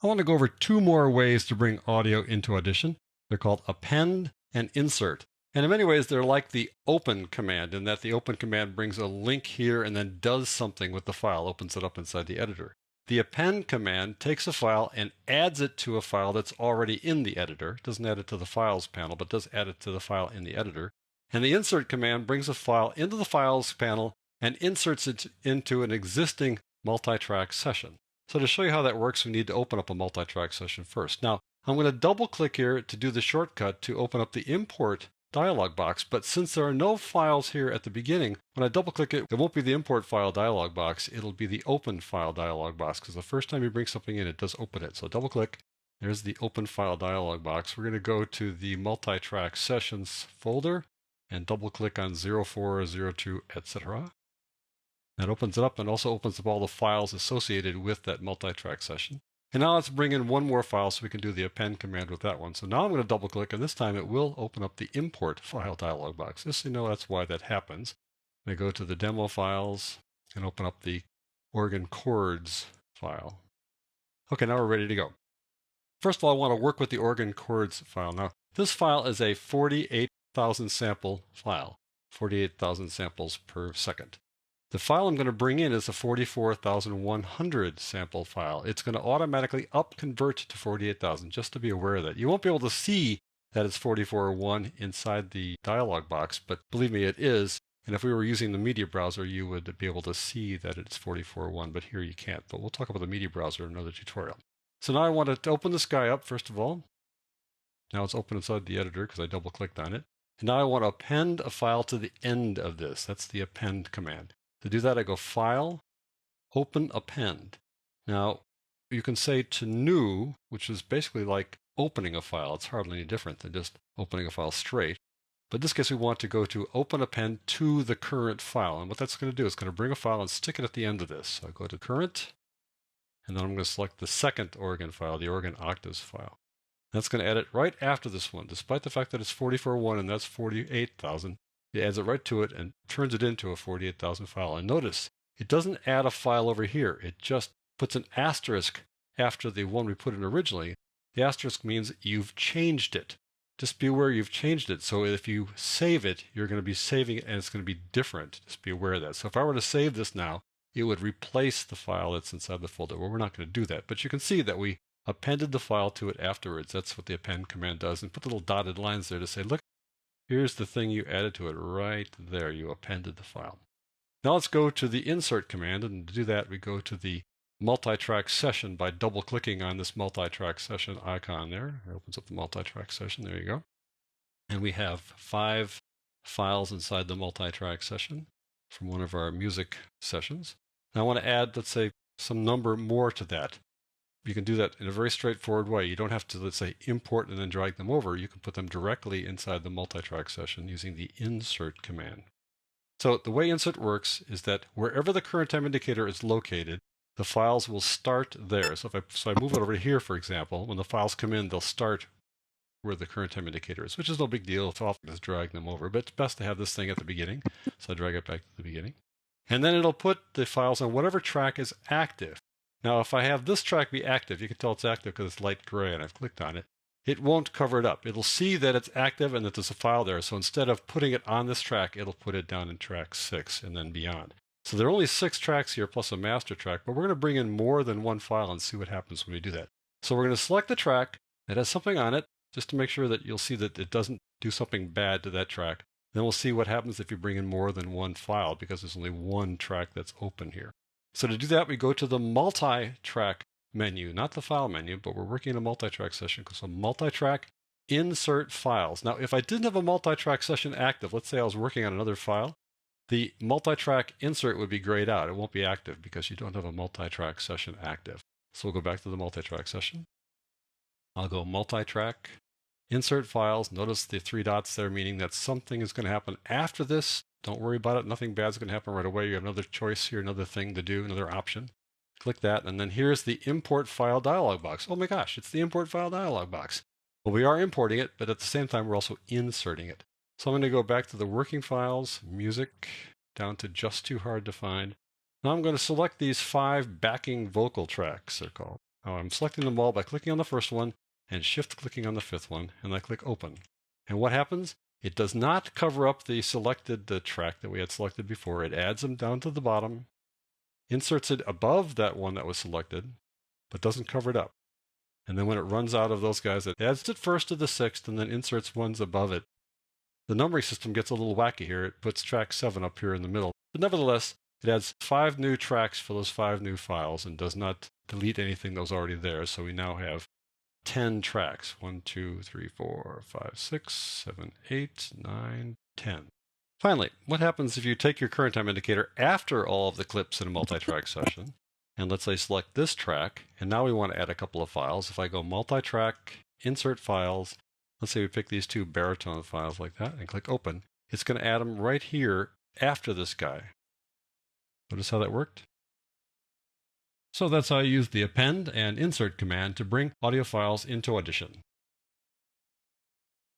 I want to go over two more ways to bring audio into Audition. They're called append and insert. And in many ways, they're like the open command in that the open command brings a link here and then does something with the file, opens it up inside the editor. The append command takes a file and adds it to a file that's already in the editor. It doesn't add it to the files panel, but does add it to the file in the editor. And the insert command brings a file into the files panel and inserts it into an existing multi-track session. So to show you how that works, we need to open up a multi-track session first. Now, I'm going to double click here to do the shortcut to open up the import dialog box, but since there are no files here at the beginning, when I double click it, it won't be the import file dialog box, it'll be the open file dialog box, because the first time you bring something in, it does open it. So double click, there's the open file dialog box. We're going to go to the multi-track sessions folder and double click on 04, 02, etc. That opens it up and also opens up all the files associated with that multi-track session. And now let's bring in one more file so we can do the append command with that one. So now I'm going to double click, and this time it will open up the import file dialog box. Just so you know that's why that happens. I go to the demo files and open up the organ chords file. Okay, now we're ready to go. First of all, I want to work with the organ chords file. Now, this file is a 48,000 sample file, 48,000 samples per second. The file I'm going to bring in is a 44,100 sample file. It's going to automatically up convert to 48,000, just to be aware of that. You won't be able to see that it's 44.1 inside the dialog box, but believe me, it is. And if we were using the media browser, you would be able to see that it's 44.1, but here you can't. But we'll talk about the media browser in another tutorial. So now I want to open this guy up, first of all. Now it's open inside the editor because I double clicked on it. And now I want to append a file to the end of this. That's the append command. To do that, I go File, Open Append. Now, you can say to New, which is basically like opening a file. It's hardly any different than just opening a file straight. But in this case, we want to go to Open Append to the current file. And what that's going to do is going to bring a file and stick it at the end of this. So I go to Current, and then I'm going to select the second organ file, the organ octaves file. That's going to add it right after this one, despite the fact that it's 44.1 and that's 48,000. It adds it right to it and turns it into a 48,000 file. And notice, it doesn't add a file over here. It just puts an asterisk after the one we put in originally. The asterisk means you've changed it. Just be aware you've changed it. So if you save it, you're going to be saving it and it's going to be different. Just be aware of that. So if I were to save this now, it would replace the file that's inside the folder. Well, we're not going to do that. But you can see that we appended the file to it afterwards. That's what the append command does. And put little dotted lines there to say, look, here's the thing you added to it right there. You appended the file. Now let's go to the insert command. And to do that, we go to the multi-track session by double-clicking on this multi-track session icon there. It opens up the multi-track session. There you go. And we have 5 files inside the multi-track session from one of our music sessions. Now I want to add, let's say, some number more to that. You can do that in a very straightforward way. You don't have to, let's say, import and then drag them over. You can put them directly inside the multi-track session using the insert command. So the way insert works is that wherever the current time indicator is located, the files will start there. So if I move it over here, for example, when the files come in, they'll start where the current time indicator is, which is no big deal. It's often just drag them over, but it's best to have this thing at the beginning. So I drag it back to the beginning. And then it'll put the files on whatever track is active. Now, if I have this track be active, you can tell it's active because it's light gray and I've clicked on it. It won't cover it up. It'll see that it's active and that there's a file there. So instead of putting it on this track, it'll put it down in track 6 and then beyond. So there are only 6 tracks here plus a master track, but we're going to bring in more than one file and see what happens when we do that. So we're going to select the track that has something on it just to make sure that you'll see that it doesn't do something bad to that track. Then we'll see what happens if you bring in more than one file because there's only one track that's open here. So to do that, we go to the multi-track menu, not the file menu, but we're working in a multi-track session. So multi-track, insert files. Now, if I didn't have a multi-track session active, let's say I was working on another file, the multi-track insert would be grayed out. It won't be active because you don't have a multi-track session active. So we'll go back to the multi-track session. I'll go multi-track, insert files. Notice the 3 dots there, meaning that something is going to happen after this. Don't worry about it. Nothing bad is going to happen right away. You have another choice here, another thing to do, another option. Click that, and then here's the import file dialog box. Oh my gosh, it's the import file dialog box. Well, we are importing it, but at the same time, we're also inserting it. So I'm going to go back to the working files, music, down to just too hard to find. Now I'm going to select these 5 backing vocal tracks, they're called. I'm selecting them all by clicking on the first one and shift clicking on the fifth one, and I click open. And what happens? It does not cover up the selected track that we had selected before. It adds them down to the bottom, inserts it above that one that was selected, but doesn't cover it up. And then when it runs out of those guys, it adds it first to the sixth and then inserts ones above it. The numbering system gets a little wacky here. It puts track 7 up here in the middle. But nevertheless, it adds 5 new tracks for those 5 new files and does not delete anything that was already there. So we now have 10 tracks. 1, 2, 3, 4, 5, 6, 7, 8, 9, 10. Finally, what happens if you take your current time indicator after all of the clips in a multi-track session? And let's say select this track, and now we want to add a couple of files. If I go multi-track, insert files, let's say we pick these 2 baritone files like that and click open, it's going to add them right here after this guy. Notice how that worked? So that's how I use the append and insert command to bring audio files into Audition.